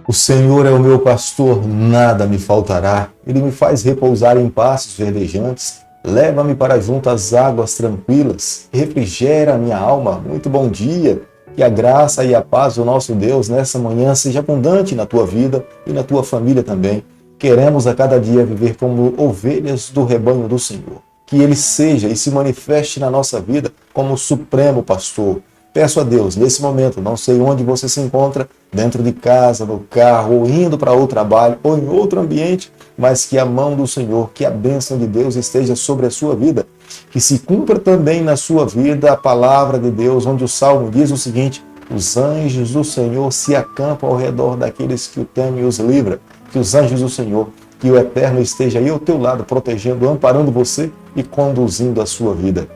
O Senhor é o meu pastor, nada me faltará. Ele me faz repousar em pastos verdejantes. Leva-me para junto às águas tranquilas. Refrigera a minha alma. Muito bom dia. Que a graça e a paz do nosso Deus nessa manhã seja abundante na tua vida e na tua família também. Queremos a cada dia viver como ovelhas do rebanho do Senhor. Que Ele seja e se manifeste na nossa vida como o supremo pastor. Peço a Deus, nesse momento, não sei onde você se encontra, dentro de casa, no carro, ou indo para o trabalho, ou em outro ambiente, mas que a mão do Senhor, que a bênção de Deus esteja sobre a sua vida. Que se cumpra também na sua vida a palavra de Deus, onde o Salmo diz o seguinte: os anjos do Senhor se acampam ao redor daqueles que o temem e os livra. Que os anjos do Senhor, que o Eterno esteja aí ao teu lado, protegendo, amparando você e conduzindo a sua vida.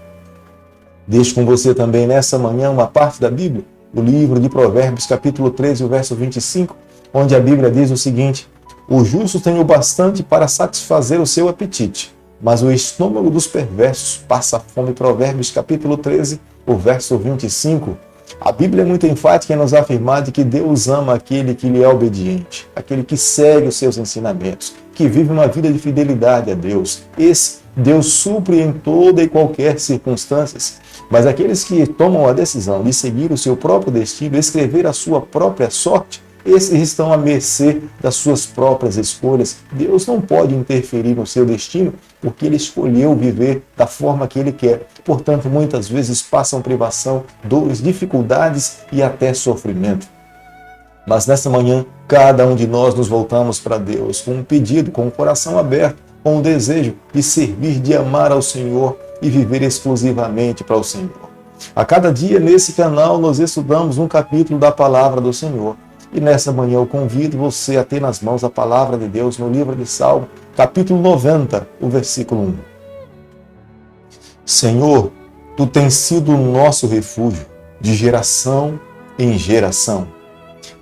Deixo com você também nessa manhã uma parte da Bíblia, o livro de Provérbios, capítulo 13, o verso 25, onde a Bíblia diz o seguinte: o justo tem o bastante para satisfazer o seu apetite, mas o estômago dos perversos passa fome. Provérbios, capítulo 13, o verso 25. A Bíblia é muito enfática em nos afirmar de que Deus ama aquele que lhe é obediente, aquele que segue os seus ensinamentos, que vive uma vida de fidelidade a Deus. Esse Deus supre em toda e qualquer circunstância. Mas aqueles que tomam a decisão de seguir o seu próprio destino, escrever a sua própria sorte, esses estão à mercê das suas próprias escolhas. Deus não pode interferir no seu destino, porque Ele escolheu viver da forma que Ele quer. Portanto, muitas vezes passam privação, dores, dificuldades e até sofrimento. Mas nessa manhã, cada um de nós nos voltamos para Deus com um pedido, com o coração aberto, com o desejo de servir, de amar ao Senhor e viver exclusivamente para o Senhor. A cada dia nesse canal nós estudamos um capítulo da Palavra do Senhor. E nessa manhã eu convido você a ter nas mãos a Palavra de Deus no livro de Salmo, capítulo 90, o versículo 1. Senhor, Tu tens sido o nosso refúgio, de geração em geração.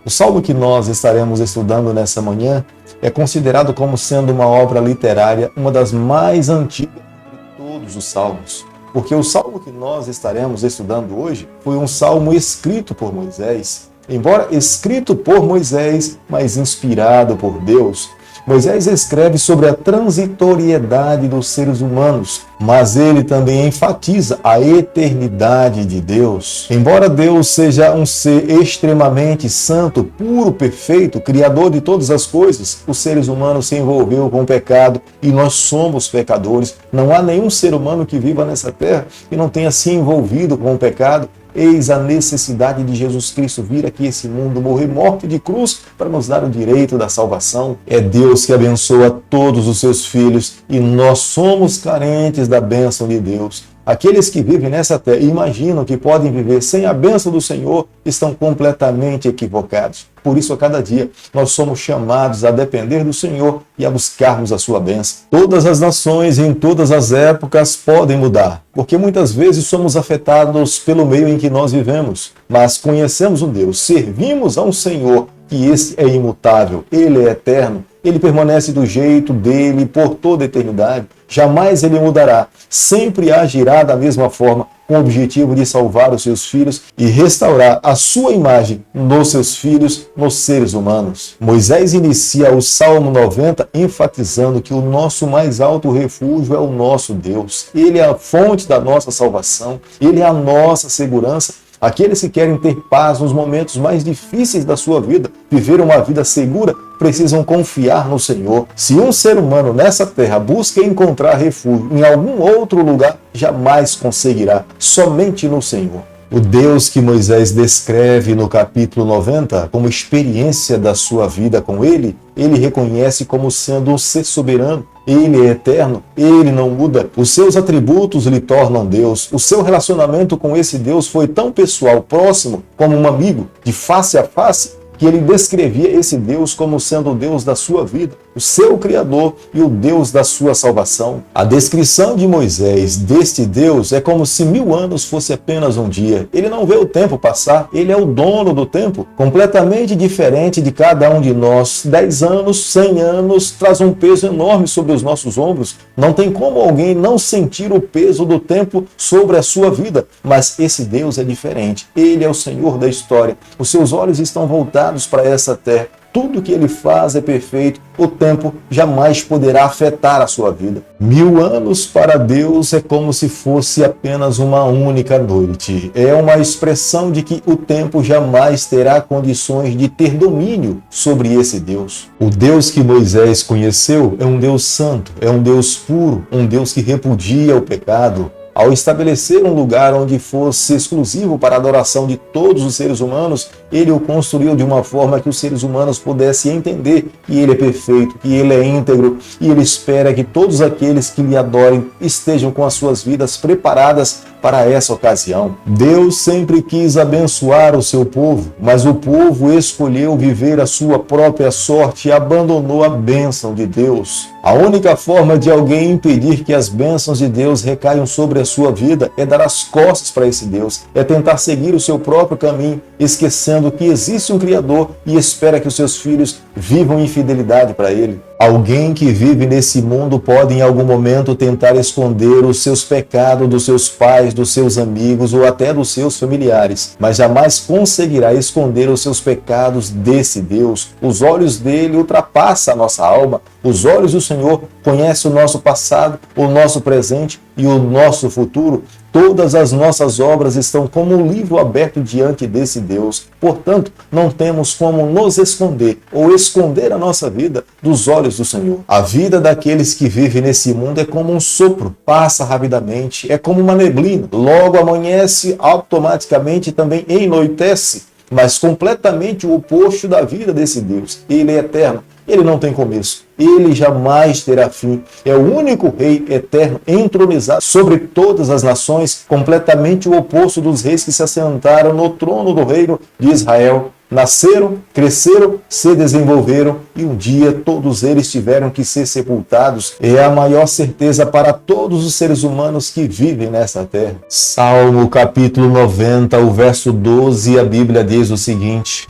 O salmo que nós estaremos estudando nessa manhã é considerado como sendo uma obra literária, uma das mais antigas de todos os salmos. Porque o salmo que nós estaremos estudando hoje foi um salmo escrito por Moisés. Embora escrito por Moisés, mas inspirado por Deus, Moisés escreve sobre a transitoriedade dos seres humanos, mas ele também enfatiza a eternidade de Deus. Embora Deus seja um ser extremamente santo, puro, perfeito, criador de todas as coisas, os seres humanos se envolveu com o pecado e nós somos pecadores. Não há nenhum ser humano que viva nessa terra que não tenha se envolvido com o pecado. Eis a necessidade de Jesus Cristo vir aqui a esse mundo, morrer morte de cruz para nos dar o direito da salvação. É Deus que abençoa todos os seus filhos e nós somos carentes da bênção de Deus. Aqueles que vivem nessa terra e imaginam que podem viver sem a bênção do Senhor estão completamente equivocados. Por isso, a cada dia, nós somos chamados a depender do Senhor e a buscarmos a sua bênção. Todas as nações em todas as épocas podem mudar, porque muitas vezes somos afetados pelo meio em que nós vivemos. Mas conhecemos um Deus, servimos a um Senhor, que esse é imutável, Ele é eterno, Ele permanece do jeito dele por toda a eternidade. Jamais Ele mudará, sempre agirá da mesma forma, com o objetivo de salvar os seus filhos e restaurar a sua imagem nos seus filhos, nos seres humanos. Moisés inicia o Salmo 90 enfatizando que o nosso mais alto refúgio é o nosso Deus. Ele é a fonte da nossa salvação, Ele é a nossa segurança. Aqueles que querem ter paz nos momentos mais difíceis da sua vida, viver uma vida segura, precisam confiar no Senhor. Se um ser humano nessa terra busca encontrar refúgio em algum outro lugar, jamais conseguirá, somente no Senhor. O Deus que Moisés descreve no capítulo 90 como experiência da sua vida com Ele, ele reconhece como sendo um ser soberano. Ele é eterno, Ele não muda. Os seus atributos lhe tornam Deus. O seu relacionamento com esse Deus foi tão pessoal, próximo, como um amigo, de face a face, que ele descrevia esse Deus como sendo o Deus da sua vida, o seu Criador e o Deus da sua salvação. A descrição de Moisés deste Deus é como se 1000 anos fosse apenas um dia. Ele não vê o tempo passar, ele é o dono do tempo, completamente diferente de cada um de nós. 10 anos, 100 anos, traz um peso enorme sobre os nossos ombros. Não tem como alguém não sentir o peso do tempo sobre a sua vida, mas esse Deus é diferente. Ele é o Senhor da história. Os seus olhos estão voltados para essa terra. tudo que ele faz é perfeito, o tempo jamais poderá afetar a sua vida. 1000 anos para Deus é como se fosse apenas uma única noite. É uma expressão de que o tempo jamais terá condições de ter domínio sobre esse Deus. O Deus que Moisés conheceu é um Deus santo, é um Deus puro, um Deus que repudia o pecado. Ao estabelecer um lugar onde fosse exclusivo para a adoração de todos os seres humanos, ele o construiu de uma forma que os seres humanos pudessem entender que ele é perfeito, que ele é íntegro, e ele espera que todos aqueles que lhe adorem estejam com as suas vidas preparadas para essa ocasião. Deus sempre quis abençoar o seu povo, mas o povo escolheu viver a sua própria sorte e abandonou a bênção de Deus. A única forma de alguém impedir que as bênçãos de Deus recaiam sobre a sua vida é dar as costas para esse Deus, é tentar seguir o seu próprio caminho, esquecendo que existe um Criador e espera que os seus filhos vivam em fidelidade para Ele. Alguém que vive nesse mundo pode em algum momento tentar esconder os seus pecados dos seus pais, dos seus amigos ou até dos seus familiares, mas jamais conseguirá esconder os seus pecados desse Deus. Os olhos dele ultrapassam a nossa alma. Os olhos do Senhor conhecem o nosso passado, o nosso presente e o nosso futuro. Todas as nossas obras estão como um livro aberto diante desse Deus. Portanto, não temos como nos esconder ou esconder a nossa vida dos olhos do Senhor. A vida daqueles que vivem nesse mundo é como um sopro, passa rapidamente, é como uma neblina. Logo amanhece, automaticamente também anoitece, mas completamente o oposto da vida desse Deus. Ele é eterno. Ele não tem começo, ele jamais terá fim. É o único rei eterno entronizado sobre todas as nações, completamente o oposto dos reis que se assentaram no trono do reino de Israel. Nasceram, cresceram, se desenvolveram e um dia todos eles tiveram que ser sepultados. É a maior certeza para todos os seres humanos que vivem nessa terra. Salmo capítulo 90, o verso 12, a Bíblia diz o seguinte: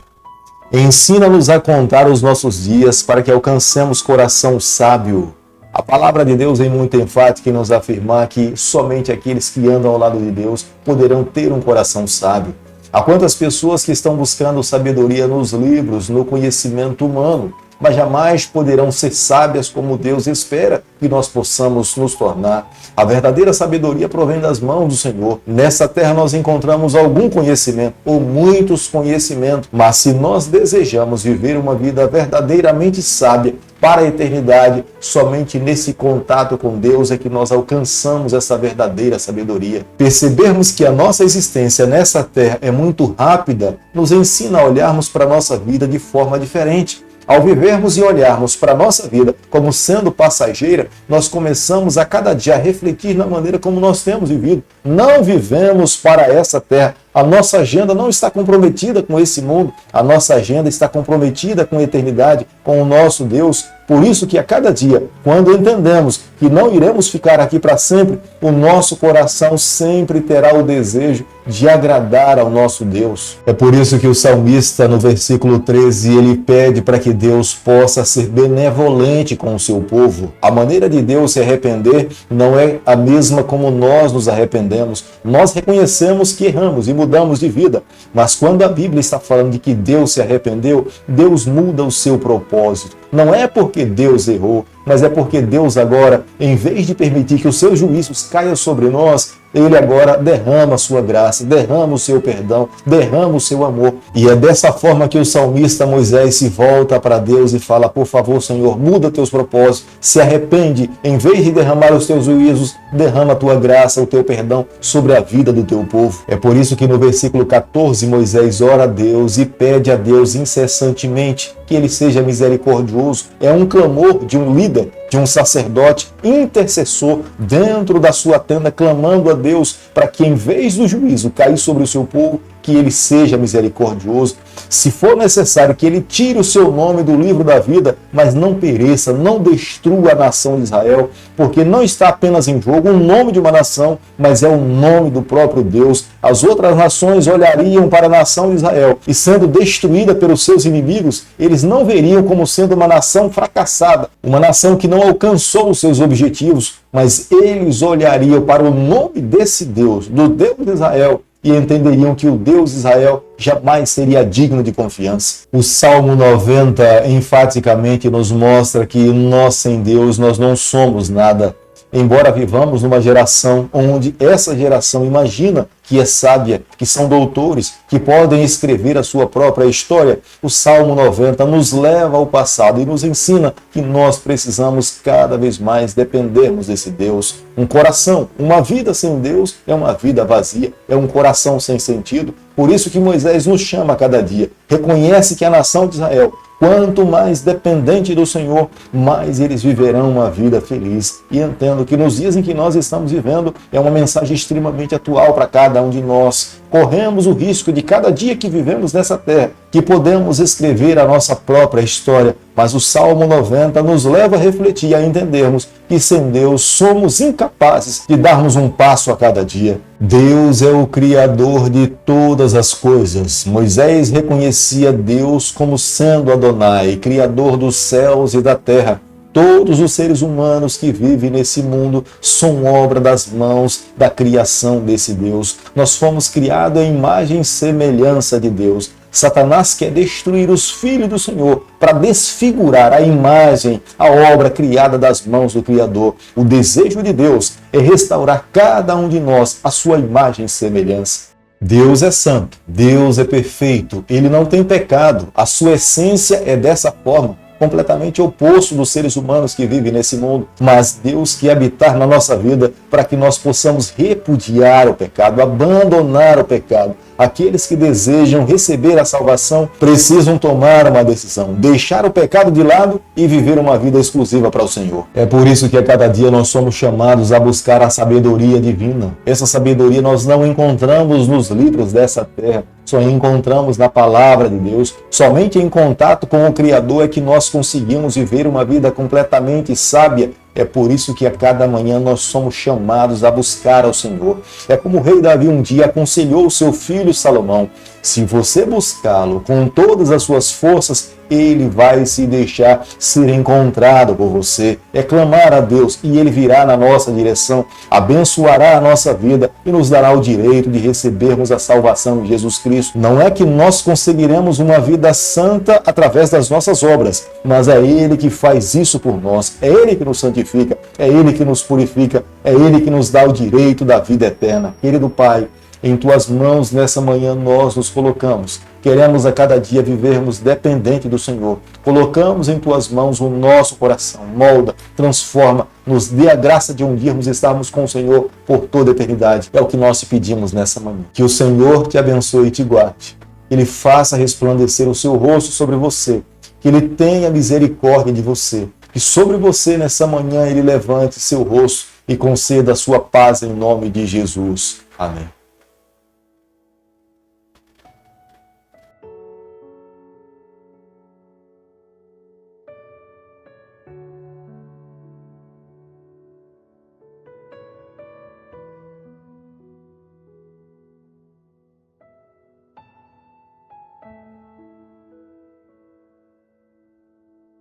ensina-nos a contar os nossos dias para que alcancemos coração sábio. A palavra de Deus é muito enfática em nos afirmar que somente aqueles que andam ao lado de Deus poderão ter um coração sábio. Há quantas pessoas que estão buscando sabedoria nos livros, no conhecimento humano, mas jamais poderão ser sábias como Deus espera que nós possamos nos tornar. A verdadeira sabedoria provém das mãos do Senhor. Nessa terra nós encontramos algum conhecimento, ou muitos conhecimentos, mas se nós desejamos viver uma vida verdadeiramente sábia para a eternidade, somente nesse contato com Deus é que nós alcançamos essa verdadeira sabedoria. Percebermos que a nossa existência nessa terra é muito rápida, nos ensina a olharmos para a nossa vida de forma diferente. Ao vivermos e olharmos para a nossa vida como sendo passageira, nós começamos a cada dia a refletir na maneira como nós temos vivido. Não vivemos para essa terra. A nossa agenda não está comprometida com esse mundo. A nossa agenda está comprometida com a eternidade, com o nosso Deus. Por isso que a cada dia, quando entendemos que não iremos ficar aqui para sempre, o nosso coração sempre terá o desejo de agradar ao nosso Deus. É por isso que o salmista, no versículo 13, ele pede para que Deus possa ser benevolente com o seu povo. A maneira de Deus se arrepender não é a mesma como nós nos arrependemos. Nós reconhecemos que erramos e mudamos de vida. Mas quando a Bíblia está falando de que Deus se arrependeu, Deus muda o seu propósito. Não é porque Deus errou, mas é porque Deus agora, em vez de permitir que os seus juízos caiam sobre nós, Ele agora derrama a sua graça, derrama o seu perdão, derrama o seu amor. E é dessa forma que o salmista Moisés se volta para Deus e fala: por favor, Senhor, muda teus propósitos, se arrepende, em vez de derramar os teus juízos, derrama a tua graça, o teu perdão sobre a vida do teu povo. É por isso que no versículo 14, Moisés ora a Deus e pede a Deus incessantemente que Ele seja misericordioso. É um clamor de um líder, de um sacerdote intercessor dentro da sua tenda, clamando a Deus para que, em vez do juízo cair sobre o seu povo, que Ele seja misericordioso. Se for necessário que Ele tire o seu nome do livro da vida, mas não pereça, não destrua a nação de Israel, porque não está apenas em jogo o nome de uma nação, mas é o nome do próprio Deus. As outras nações olhariam para a nação de Israel e, sendo destruída pelos seus inimigos, eles não veriam como sendo uma nação fracassada, uma nação que não alcançou os seus objetivos, mas eles olhariam para o nome desse Deus, do Deus de Israel, e entenderiam que o Deus de Israel jamais seria digno de confiança. O Salmo 90 enfaticamente nos mostra que nós sem Deus nós não somos nada. Embora vivamos numa geração onde essa geração imagina que é sábia, que são doutores, que podem escrever a sua própria história, o Salmo 90 nos leva ao passado e nos ensina que nós precisamos cada vez mais dependermos desse Deus. Um coração, uma vida sem Deus é uma vida vazia, é um coração sem sentido. Por isso que Moisés nos chama a cada dia. Reconhece que a nação de Israel, quanto mais dependente do Senhor, mais eles viverão uma vida feliz. E entendo que nos dias em que nós estamos vivendo, é uma mensagem extremamente atual para cada um de nós. Corremos o risco de cada dia que vivemos nessa terra, que podemos escrever a nossa própria história. Mas o Salmo 90 nos leva a refletir, a entendermos que sem Deus somos incapazes de darmos um passo a cada dia. Deus é o Criador de todas as coisas. Moisés reconhecia Deus como sendo Adonai, Criador dos céus e da terra. Todos os seres humanos que vivem nesse mundo são obra das mãos da criação desse Deus. Nós fomos criados em imagem e semelhança de Deus. Satanás quer destruir os filhos do Senhor para desfigurar a imagem, a obra criada das mãos do Criador. O desejo de Deus é restaurar cada um de nós a sua imagem e semelhança. Deus é santo, Deus é perfeito, Ele não tem pecado, a sua essência é dessa forma. Completamente oposto dos seres humanos que vivem nesse mundo, mas Deus quer habitar na nossa vida para que nós possamos repudiar o pecado, abandonar o pecado. Aqueles que desejam receber a salvação precisam tomar uma decisão, deixar o pecado de lado e viver uma vida exclusiva para o Senhor. É por isso que a cada dia nós somos chamados a buscar a sabedoria divina. Essa sabedoria nós não encontramos nos livros dessa terra, só encontramos na palavra de Deus. Somente em contato com o Criador é que nós conseguimos viver uma vida completamente sábia. É por isso que a cada manhã nós somos chamados a buscar ao Senhor. É como o rei Davi um dia aconselhou o seu filho Salomão: se você buscá-lo com todas as suas forças, ele vai se deixar ser encontrado por você. É clamar a Deus e ele virá na nossa direção, abençoará a nossa vida e nos dará o direito de recebermos a salvação de Jesus Cristo. Não é que nós conseguiremos uma vida santa através das nossas obras, mas é Ele que faz isso por nós. É Ele que nos santifica, é Ele que nos purifica, é Ele que nos dá o direito da vida eterna. Querido Pai, em Tuas mãos nessa manhã nós nos colocamos. Queremos a cada dia vivermos dependente do Senhor. Colocamos em Tuas mãos o nosso coração. Molda, transforma, nos dê a graça de um dia estarmos com o Senhor por toda a eternidade. É o que nós te pedimos nessa manhã. Que o Senhor te abençoe e te guarde. Que Ele faça resplandecer o seu rosto sobre você. Que Ele tenha misericórdia de você. Que sobre você nessa manhã Ele levante seu rosto e conceda a sua paz em nome de Jesus. Amém.